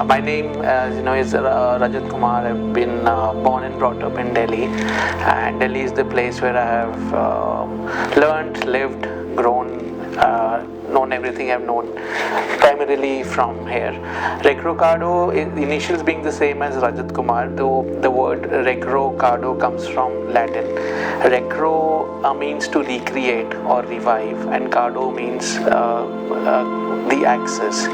My name, as you know, is Rajat Kumar. I've been born and brought up in Delhi, and Delhi is the place where I have learned, lived, grown, known everything I've known, primarily from here. Recro Kardo, initials being the same as Rajat Kumar, though the word Recro Kardo comes from Latin. Recro means to recreate or revive, and Kardo means the axis.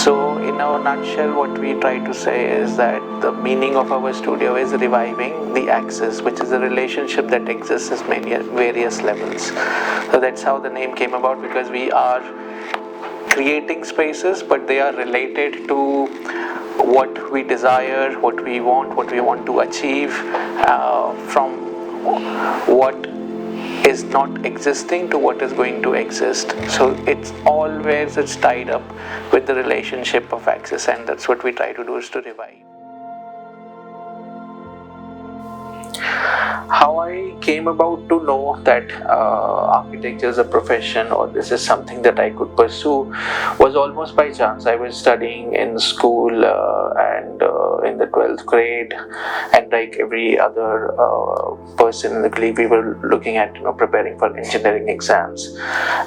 So, in a nutshell, what we try to say is that the meaning of our studio is reviving the axis, which is a relationship that exists at many various levels. So that's how the name came about, because we are creating spaces, but they are related to what we desire, what we want to achieve, from what is not existing to what is going to exist. So it's always tied up with the relationship of axis, and that's what we try to do, is to revive. How I came about to know that architecture is a profession, or this is something that I could pursue, was almost by chance. I was studying in school and in the 12th grade, and like every other person in the colleague, we were looking at preparing for engineering exams.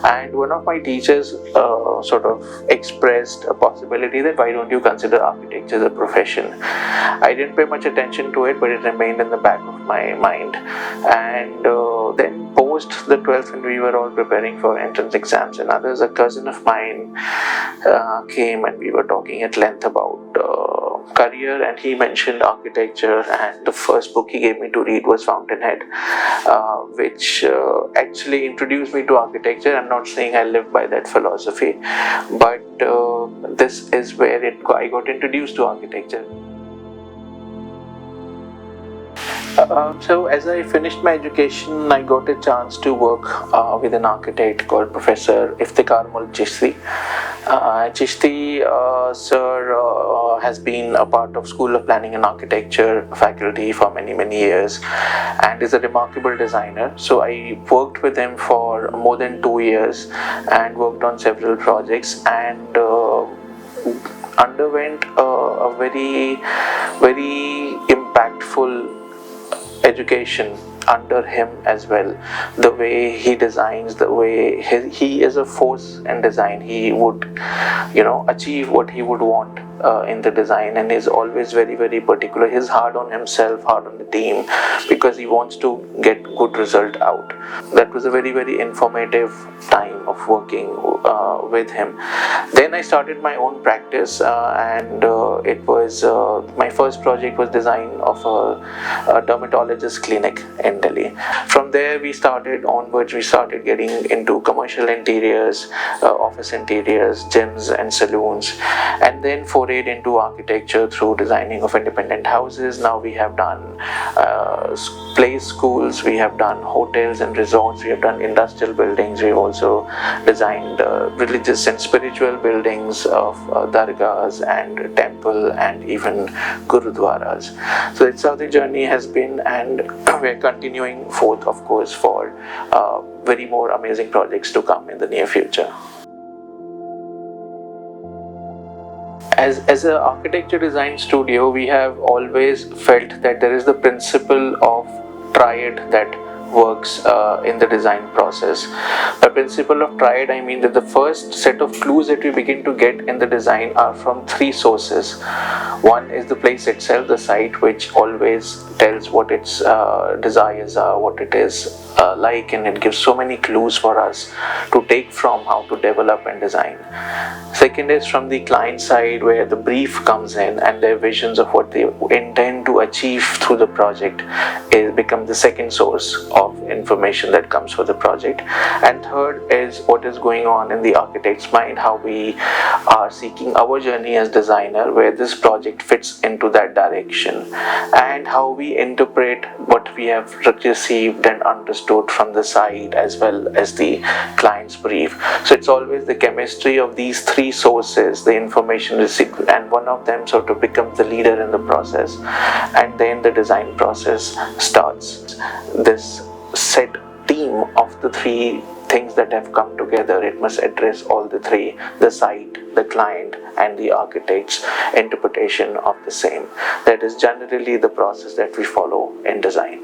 And one of my teachers sort of expressed a possibility that why don't you consider architecture as a profession. I didn't pay much attention to it, but it remained in the back of my mind. And then post the 12th, when we were all preparing for entrance exams and others, a cousin of mine came, and we were talking at length about career, and he mentioned architecture, and the first book he gave me to read was Fountainhead, which actually introduced me to architecture. I'm not saying I live by that philosophy, but this is where I got introduced to architecture. So as I finished my education, I got a chance to work with an architect called Professor Iftikhar Chishti. Chishti sir has been a part of School of Planning and Architecture faculty for many years, and is a remarkable designer. So I worked with him for more than 2 years and worked on several projects, and underwent a very impactful education under him as well. The way he designs, the way he is a force in design. He would achieve what he would want in the design, and is always very particular. He's hard on himself, hard on the team, because he wants to get good result out. That was a very informative time of working with him. Then I started my own practice, and it was my first project was design of a dermatologist clinic in Delhi. From there we started getting into commercial interiors, office interiors, gyms and saloons, and then forayed into architecture through designing of independent houses. Now we have done play schools, we have done hotels and resorts, we have done industrial buildings, we have also designed religious and spiritual buildings of dargahs and temple and even gurudwaras. So that's how the journey has been, and we're continuing forth, of course, for very more amazing projects to come in the near future. As an architecture design studio, we have always felt that there is the principle of triad that works in the design process. The principle of triad, I mean that the first set of clues that we begin to get in the design are from 3 sources. One is the place itself, the site, which always tells what its desires are, what it is like, and it gives so many clues for us to take from how to develop and design. Second is from the client side, where the brief comes in and their visions of what they intend to achieve through the project become the second source of information that comes for the project. And third is what is going on in the architect's mind, how we are seeking our journey as designer, where this project fits into that direction, and how we interpret what we have received and understood from the side as well as the client's brief. So it's always the chemistry of these 3 sources, the information received, and one of them sort of becomes the leader in the process, and then the design process starts. This set team of the 3 things that have come together. It must address all the three: the site, the client, and the architect's interpretation of the same. That is generally the process that we follow in design.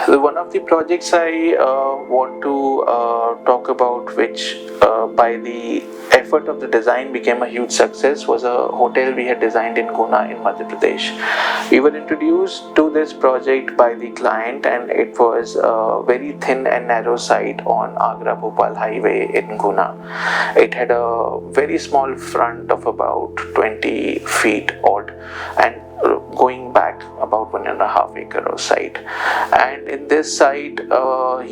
One of the projects I want to talk about, which by the effort of the design became a huge success, was a hotel we had designed in Guna in Madhya Pradesh. We were introduced to this project by the client, and it was a very thin and narrow site on Agra Bhopal highway in Guna. It had a very small front of about 20 feet odd, and going back about 1.5 acre of site. And in this site,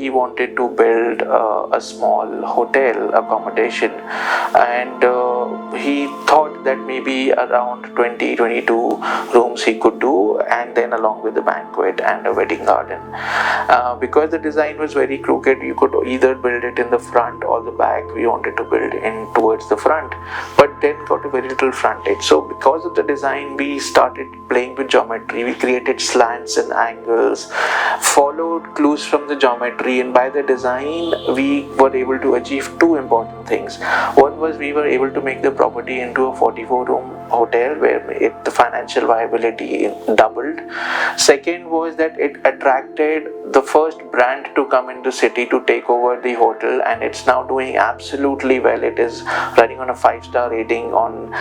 he wanted to build a small hotel accommodation, and he thought that maybe around 20-22 rooms he could do, and then along with the banquet and a wedding garden. Because the design was very crooked, you could either build it in the front or the back. We wanted to build in towards the front, but then got a very little frontage. So because of the design, we started playing with geometry. We created slants and angles, followed clues from the geometry, and by the design we were able to achieve two important things. One was we were able to make the property into a 44-room hotel where the financial viability doubled. Second was that it attracted the first brand to come into city to take over the hotel, and it's now doing absolutely well. It is running on a 5-star rating on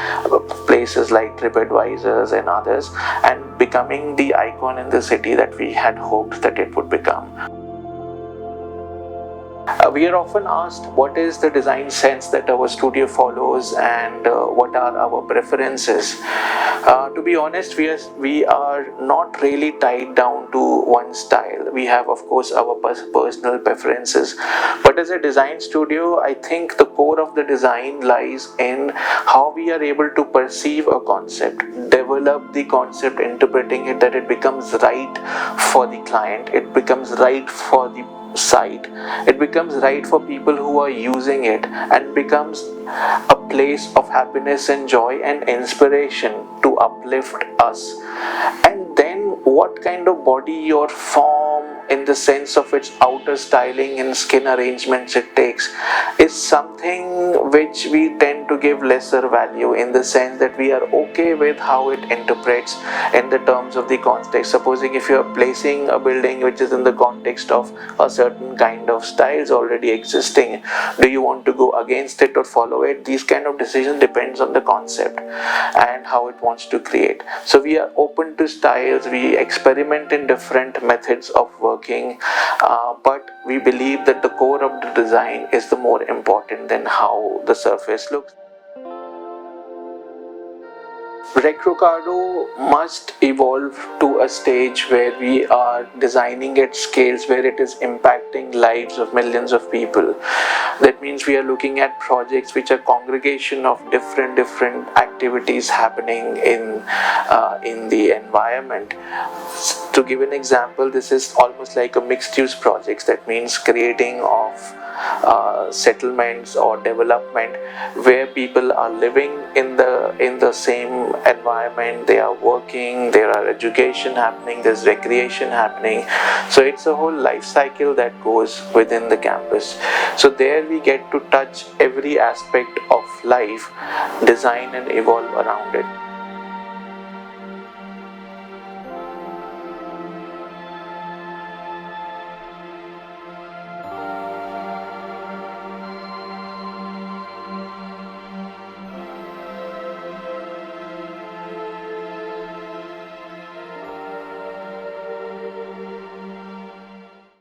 places like TripAdvisors and others, and becoming the icon in the city that we had hoped that it would become. We are often asked what is the design sense that our studio follows, and what are our preferences. To be honest, we are not really tied down to one style. We have, of course, our personal preferences, but as a design studio, I think the core of the design lies in how we are able to perceive a concept, develop the concept, interpreting it, that it becomes right for the client, it becomes right for the site, it becomes right for people who are using it, and becomes a place of happiness and joy and inspiration to uplift us. And then what kind of body or form, in the sense of its outer styling and skin arrangements it takes, is something which we tend to give lesser value, in the sense that we are okay with how it interprets in the terms of the context. Supposing if you are placing a building which is in the context of a certain kind of styles already existing, do you want to go against it or follow it? These kind of decisions depends on the concept and how it wants to create. So we are open to styles, we experiment in different methods of working, but we believe that the core of the design is the more important than how the surface looks. Recro Kardo must evolve to a stage where we are designing at scales where it is impacting lives of millions of people. That means we are looking at projects which are congregation of different activities happening in the environment. To give an example, this is almost like a mixed-use project. That means creating of settlements or development where people are living in the same environment, they are working, there are education happening, there's recreation happening. So it's a whole life cycle that goes within the campus. So there we get to touch every aspect of life, design and evolve around it.